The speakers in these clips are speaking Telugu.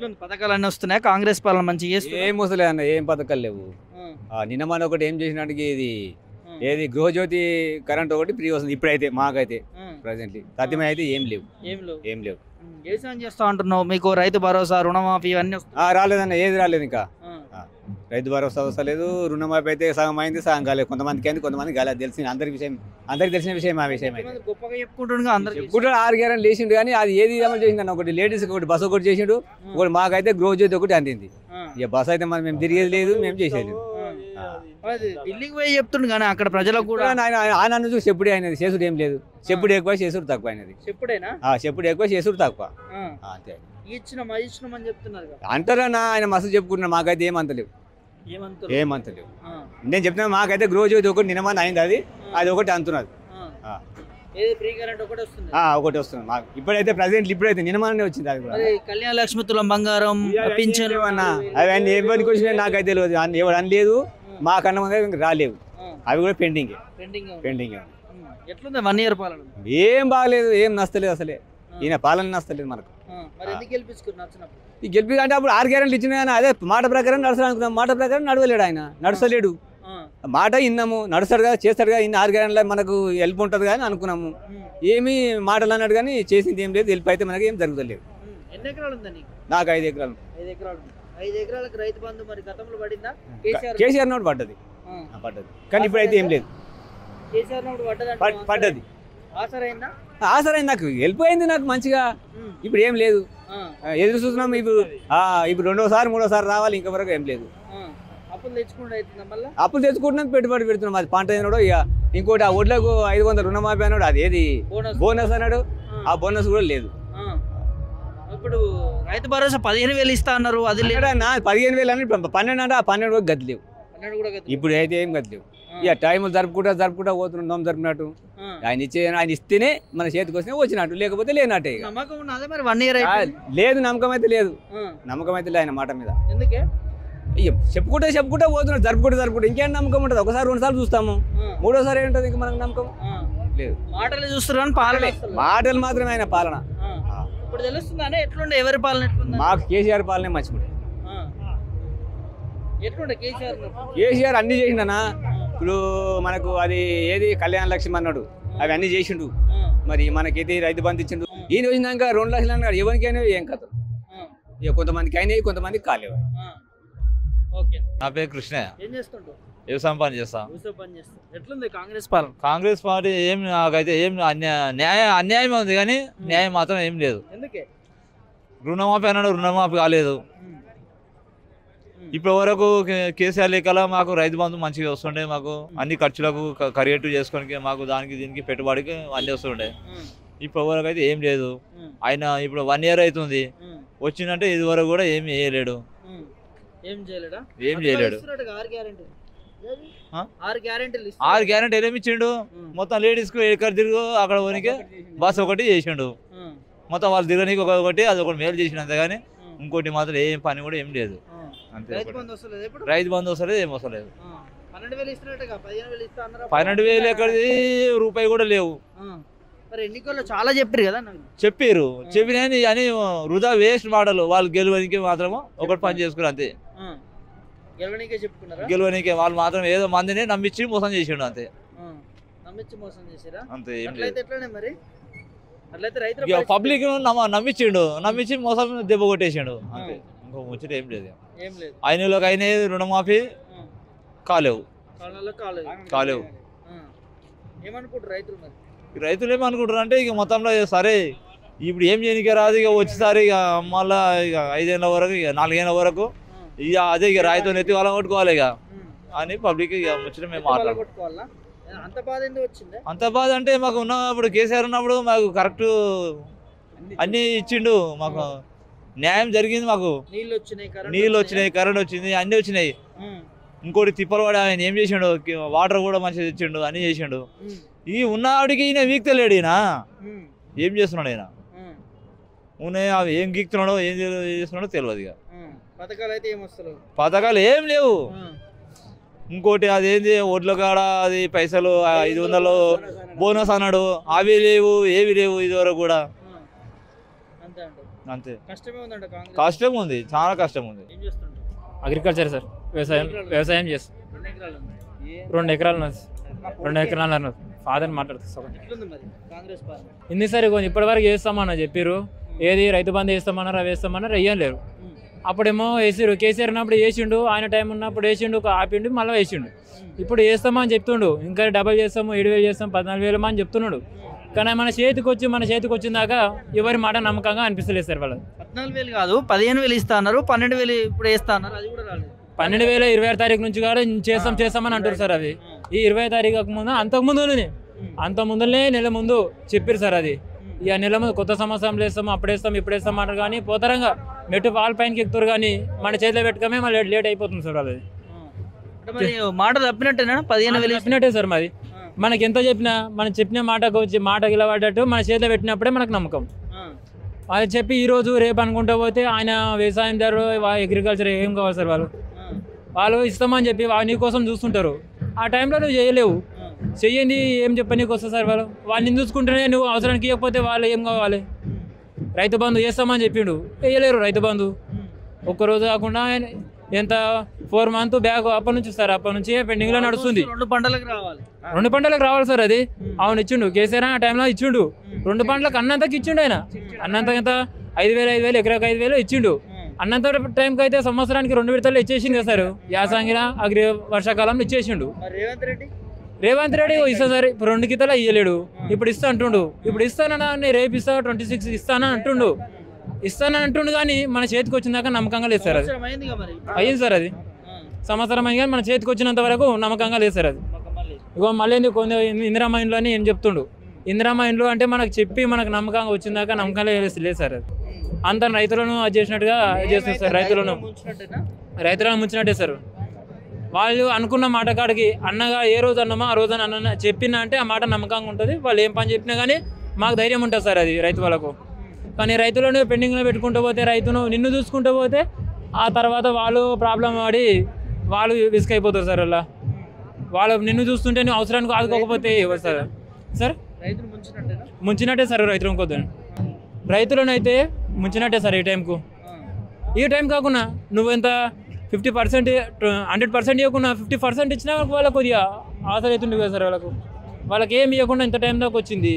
ఎట్లుంది పథకాలన్నీ వస్తున్నాయి కాంగ్రెస్ పాలన మంచిగా చేస్తుంది ఏం వస్తలే అన్న ఏం పథకాలు లేవు నిన్న మన ఒకటి ఏం చేసినట్టుగా ఇది ఏది గృహజ్యోతి కరెంట్ ఒకటి ఫ్రీ వస్తుంది ఇప్పుడైతే మాకైతే ప్రజెంట్లీ సత్యమే అయితే ఏం లేవు వ్యవసాయం చేస్తా అంటున్నావు మీకు రైతు భరోసా రుణమాఫీ ఇవన్నీ రాలేదన్న ఏది రాలేదు ఇంకా రైతు భరోసా వస్తలేదు రుణమాఫీ అయితే సగం అయింది సగం కాలేదు కొంతమందికి అయింది కొంతమంది కాలేదు తెలిసింది అందరికి తెలిసిన విషయం ఆ విషయం అయితే గొప్పగా చెప్పుకుంటుండగా 6 గ్యారెంటీ లేచిండు కానీ అది ఏది అమలు చేసిండు ఒకటి లేడీస్కి ఒకటి బస్సు ఒకటి చేసిండు ఒకటి మాకైతే గృహజ్యోతి ఒకటి అందింది ఇక బస్సు అయితే మనం మేము తిరిగేది లేదు మేము చేసేది ఢిల్లీకి పోయి చెప్తుండు కానీ అక్కడ ప్రజలకు కూడా ఆయన చూసి చెప్పుడు అయినది చేసుడు ఏం లేదు చెప్పుడు ఎక్కువ చేసుడు తక్కువ అయినది చెప్పుడు ఎక్కువ చేసుడు తక్కువ అంతే ఇచ్చినామని చెప్తున్నారు అంటారన్నా ఆయన మస్తు చెప్పుకుంటున్నారు మాకైతే ఏమంతలేవు నేను చెప్తున్నా మాకైతే గృహజ్యోతి ఒకటి నిన్నమని అయింది అది ఒకటి అంటున్నది ఒకటి వస్తుంది మాకు ఇప్పుడైతే ప్రజెంట్ ఇప్పుడైతే నిన్నమనే వచ్చింది అది కూడా కళ్యాణ లక్ష్మి తులం బంగారం పింఛను అవన్నీ ఎవరికి వచ్చినాయి నాకైతే తెలియదు ఎవరు అనలేదు మాకన్నా ముందే రాలేవు అవి కూడా పెండింగ్ ఎట్లుంది 1 ఇయర్ పాలన ఏం బాగలేదు ఏం నచ్చలేదు అసలే ఈయన పాలన నచ్చలేదు మనకు గెలిపి అంటే అప్పుడు 6 గ్యారెంటీలు ఇచ్చినా కానీ అదే మాట ప్రకారం నడుస్తాడు అనుకున్నాం మాట ప్రకారం నడవలేడు ఆయన నడుస్తలేడు మాట విన్నాము నడుస్తాడు కదా చేస్తాడు కదా ఇన్ని 6 గ్యారెంటీలో మనకు హెల్ప్ ఉంటుంది కానీ అనుకున్నాము ఏమీ మాటలు అన్నాడు కానీ చేసింది ఏం లేదు హెల్ప్ అయితే మనకి ఏం జరుగుతలేదు నాకు 5 ఎకరాలు 5 ఎకరాలకు రైతు బంధు మరి గతంలో పడిందా కేసీఆర్ నోటు పడ్డది కానీ ఇప్పుడైతే ఏం లేదు పడ్డది ఆసరైంది నాకు హెల్ప్ అయింది నాకు మంచిగా ఇప్పుడు ఏం లేదు ఎదురు చూస్తున్నాం ఇప్పుడు 2వ 3వ రావాలి ఇంతవరకు ఏం లేదు అప్పులు తెచ్చుకుంటున్నాం పెట్టుబడి పెడుతున్నాం అది పంట అయినాడు ఇక ఇంకోటి ఆ ఒడ్లకు 500 రుణమాఫీ అన్నాడు అది ఏది బోనస్ అన్నాడు ఆ బోనస్ కూడా లేదు ఇప్పుడు రైతు భరోసా 15,000 ఇస్తా అన్నారు అది 15,000 అని 12 అంటే ఆ 12 కూడా గది లేవు ఇప్పుడు అయితే ఏం గది లేవు ఇక టైములు జరుపుకుంటా పోతున్నాం జరిపినట్టు ఆయన ఇస్తేనే మన చేతికి వస్తే వచ్చినట్టు లేకపోతే లేనట్టే లేదు నమ్మకం అయితే లేదు ఆయన మాట మీద చెప్పుకుంటా పోతున్నాడు జరుపుకుంటా ఇంకేం నమ్మకం ఉంటుంది ఒకసారి 2 సార్లు చూస్తాము 3వసారి ఏంటది ఇంకా మనకు నమ్మకం లేదు మాటలు చూస్తారు మాటలు మాత్రమే ఆయన పాలన తెలుస్తుందా ఎట్లుండే ఎవరి పాలన మాకు కేసీఆర్ పాలనే మంచిగుండే కేసీఆర్ అన్ని చేసిండనా ఇప్పుడు మనకు అది ఏది కళ్యాణ లక్ష్మి అన్నాడు అవి అన్ని చేసిండు మరి మనకైతే రైతు బంధు ఇచ్చిండు ఈయన వచ్చినాక 2 లక్షలు అన్నాడు ఎవరికైనా ఏం కథ ఇక కొంతమందికి అయినాయి కొంతమందికి కాలేవు నా పేరు కృష్ణయ్య వ్యవసాయం పని చేస్తాం ఎట్లుంది కాంగ్రెస్ పాలన కాంగ్రెస్ పార్టీ ఏం నాకైతే ఏం అన్యాయం ఉంది కానీ న్యాయం మాత్రం ఏం లేదు రుణమాఫీ అన్నాడు రుణమాఫీ కాలేదు ఇప్పటి వరకు కేసీఆర్ లెక్కల మాకు రైతు బంధు మంచిగా వస్తుండే మాకు అన్ని ఖర్చులకు కరిగేట్టు చేసుకోనికి మాకు దానికి దీనికి పెట్టుబడికి అన్నీ వస్తుండే ఇప్పటి వరకు అయితే ఏం లేదు ఆయన ఇప్పుడు 1 ఇయర్ అవుతుంది వచ్చిందంటే ఇది వరకు కూడా ఏమి చేయలేడు ఏం చేయలేడు 6 గ్యారెంటీలు ఏమి ఇచ్చిండు మొత్తం లేడీస్కు ఎక్కడ తిరుగు అక్కడ పోనీకి బస్ ఒకటి చేసిండు మొత్తం వాళ్ళు తిరగనీకి ఒకటి అది ఒకటి మేలు చేసినంత కానీ ఇంకోటి మాత్రం ఏం పని కూడా ఏం లేదు అంతే రైతు బంధు వస్తలేదు ఏం వస్తలేదు 12,000 ఎక్కడిది రూపాయి కూడా లేవు ఎన్నికల్లో చాలా చెప్పారు చెప్పినా అని వృధా వేస్ట్ మాటలు వాళ్ళు గెలవడానికి మాత్రము ఒకటి పని చేసుకున్నారు అంతే గెలవడానికి వాళ్ళు మాత్రం ఏదో మందిని నమ్మించి మోసం చేసిండు అంతే అంతే పబ్లిక్ నమ్మించి మోసం దెబ్బ కొట్టేసిండు అంతే ఇంకో ముచ్చట ఏం లేదు అయినలోకి అయిన రుణమాఫీ కాలేవు రైతులు ఏమనుకుంటారు అంటే ఇక మొత్తంలో సరే ఇప్పుడు ఏం చేయనికే రాదు ఇక వచ్చేసారి ఇక మళ్ళా ఇక 5 ఏళ్ళ వరకు ఇక 4 ఏళ్ళ వరకు ఇక అదే ఇక రైతు ఎత్తి వాళ్ళని కొట్టుకోవాలి ఇక అని పబ్లిక్ ఇక ముచ్చట మేము మాట్లాడుకోవాలి అంత బాధ అంటే మాకు ఉన్నప్పుడు కేసీఆర్ ఉన్నప్పుడు మాకు కరెక్ట్ అన్ని ఇచ్చిండు మాకు న్యాయం జరిగింది మాకు నీళ్ళు వచ్చినాయి కరెంట్ వచ్చింది అన్ని వచ్చినాయి ఇంకోటి తిప్పలు పడి ఆయన ఏం చేసిండు వాటర్ కూడా మంచిగా తెచ్చిండు అన్ని చేసిండు ఈ ఉన్నవాడికి ఈయన వీక్తలేడు ఈయన ఏం చేస్తున్నాడు ఆయన ఉన్నాయి అవి ఏం గీక్తున్నాడో ఏం చేస్తున్నాడో తెలియదు ఇక పథకాలు ఏం లేవు ఇంకోటి అదేంది ఒడ్ల కాడ అది పైసలు 500 బోనస్ అన్నాడు అవి లేవు ఏవి లేవు ఇదివరకు కూడా అంతే. కష్టమే ఉందంట కాంగ్రెస్. కష్టం ఉంది, చాలా కష్టం ఉంది. ఏం చేస్తుంటారు? అగ్రికల్చర్ సార్, వ్యవసాయం చేస్తాం. 2 ఎకరాలు ఉన్నాయి. 2 ఎకరాలు ఉన్నది, 2 ఎకరాలు ఫాదర్ మాట్లాడుతుంది. ఎట్లుంది మరి కాంగ్రెస్ పాలన? ఇన్నిసారి ఇప్పటి వరకు చేస్తామని చెప్పారు. ఏది రైతు బంధు వేస్తామన్నారు, అవి వేస్తామన్నారు, వేయలేరు. అప్పుడేమో వేసిరు, కేసీఆర్ ఉన్నప్పుడు వేసిండు, ఆయన టైం ఉన్నప్పుడు వేసిండు, ఆపిండు, మళ్ళీ వేసిండు. ఇప్పుడు వేస్తామని చెప్తుండు, ఇంకా డబల్ చేస్తాము, 7,000 చేస్తాం, 14,000 అని చెప్తున్నాడు. కానీ మన చేతికి వచ్చిన దాకా ఎవరి మాట నమ్మకంగా అనిపిస్తలేదు సార్. వాళ్ళు 14,000 కాదు 15,000 ఇస్తా అన్నారు, 12,000 ఇప్పుడు వేస్తా అన్నారు, అది కూడా రాలేదు. 12,000 26 తారీఖు నుంచి కూడా చేస్తామని అంటారు సార్. అవి ఈ 20 తారీఖు ముందు అంతకుముందునే నెల ముందు చెప్పారు సార్. అది ఇక నెల ముందు కొత్త సంవత్సరం వేస్తాము, అప్పుడేస్తాం, ఇప్పుడేస్తాం అంటారు. కానీ పోతారంగా మెట్టు పాల పైనకి ఎక్కుతారు, కానీ మన చేతిలో పెట్టుకమే మళ్ళీ లేట్ అయిపోతుంది సార్. అది మరి మాట తప్పినట్టేనా? 15,000 చెప్పినట్టే సార్. మాది మనకి ఎంత చెప్పినా, మనం చెప్పిన మాట గిలబడ్డట్టు మన చేతిలో పెట్టినప్పుడే మనకు నమ్మకం. అది చెప్పి ఈరోజు రేపు అనుకుంటూ పోతే ఆయన వ్యవసాయందారు, అగ్రికల్చర్ ఏం కావాలి సార్. వాళ్ళు ఇస్తామని చెప్పి నీ కోసం చూస్తుంటారు. ఆ టైంలో నువ్వు చేయలేవు, చెయ్యండి ఏం చెప్పని నీకు వస్తుంది సార్. వాళ్ళని చూసుకుంటేనే నువ్వు అవసరానికి ఇవ్వకపోతే వాళ్ళు ఏం కావాలి? రైతు బంధు చేస్తామని చెప్పిండు, వేయలేరు రైతు బంధు. ఒక్కరోజు కాకుండా ఎంత 4 months బ్యాగ్ అప్పటి నుంచి సార్, అప్పటి నుంచి పెండింగ్లో నడుస్తుంది. 2 పంటలకు రావాలి, 2 పంటలకు రావాలి సార్. అది అవును ఇచ్చిండు కేసీఆర్, ఆ టైంలో ఇచ్చిండు. 2 పంటలకు అన్నంతకి ఇచ్చిండు ఆయన. అన్నంత ఎంత 5,000 ఎకరాకు 5,000 ఇచ్చిండు. అన్నంత టైంకి అయితే సంవత్సరానికి 2 విడతలు ఇచ్చేసిండు కదా సార్. యాసంగిన వర్షాకాలంలో ఇచ్చేసిండు. రేవంత్ రెడ్డి ఇస్తా సార్, ఇప్పుడు 2 కితలా ఇయ్యలేడు, ఇప్పుడు ఇస్తా అంటుండు. ఇప్పుడు ఇస్తానన్నా, రేపు ఇస్తా 26 ఇస్తానని అంటుండు. ఇస్తానని అంటుండు, కానీ మన చేతికి వచ్చినాక నమ్మకంగా లేదు సార్. అది అయ్యింది సార్. అది సంవత్సరం అయ్యి కానీ మన చేతికి వచ్చినంత వరకు నమ్మకంగా లేదు సార్. అది ఇగో మళ్ళీ కొన్ని ఇందిరామ ఇండ్లు అని ఏం చెప్తుండు. ఇందిరామ ఇండ్లు అంటే మనకు చెప్పి మనకు నమ్మకంగా వచ్చిందాక నమ్మకంగా లేదు సార్. అది అంత రైతులను అది చేసినట్టుగా చేస్తుంది సార్. రైతులను ముంచినట్టే సార్. వాళ్ళు అనుకున్న మాట కాడికి అన్నగా ఏ రోజు అన్నామో ఆ రోజు అన్న చెప్పినా అంటే ఆ మాట నమ్మకంగా ఉంటుంది. వాళ్ళు ఏం పని చెప్పినా కానీ మాకు ధైర్యం ఉంటుంది సార్. అది రైతు వాళ్ళకు. కానీ రైతులను పెండింగ్లో పెట్టుకుంటూ పోతే, రైతును నిన్ను చూసుకుంటూ పోతే, ఆ తర్వాత వాళ్ళు ప్రాబ్లం పడి వాళ్ళు విసుకైపోతారు సార్. వాళ్ళు నిన్ను చూస్తుంటే నువ్వు అవసరానికి ఆదుకోకపోతే ఇవ్వదు సార్. సార్ ముంచినట్టే సార్ రైతులను. కొద్ది రైతులను అయితే ముంచినట్టే సార్. ఈ టైం కాకుండా నువ్వు ఎంత 50% 100% ఇవ్వకుండా 50% ఇచ్చినా వాళ్ళకు కొద్దిగా ఆశ అవుతుంది కదా సార్. వాళ్ళకి ఏమి ఇవ్వకుండా ఇంత టైం దాకా వచ్చింది,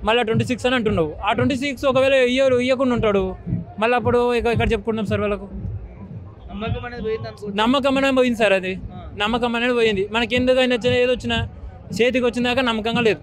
మళ్ళీ 26 అని అంటున్నావు. ఆ 26 ఒకవేళ ఇవ్వకుండా ఉంటాడు, మళ్ళీ అప్పుడు ఇక్కడ చెప్పుకుంటాం సార్. వాళ్ళకు నమ్మకం అనేది పోయింది సార్. అది నమ్మకం అనేది పోయింది. మనకి ఎందుకైనా ఏదో వచ్చినా చేతికి వచ్చినాక నమ్మకంగా లేదు.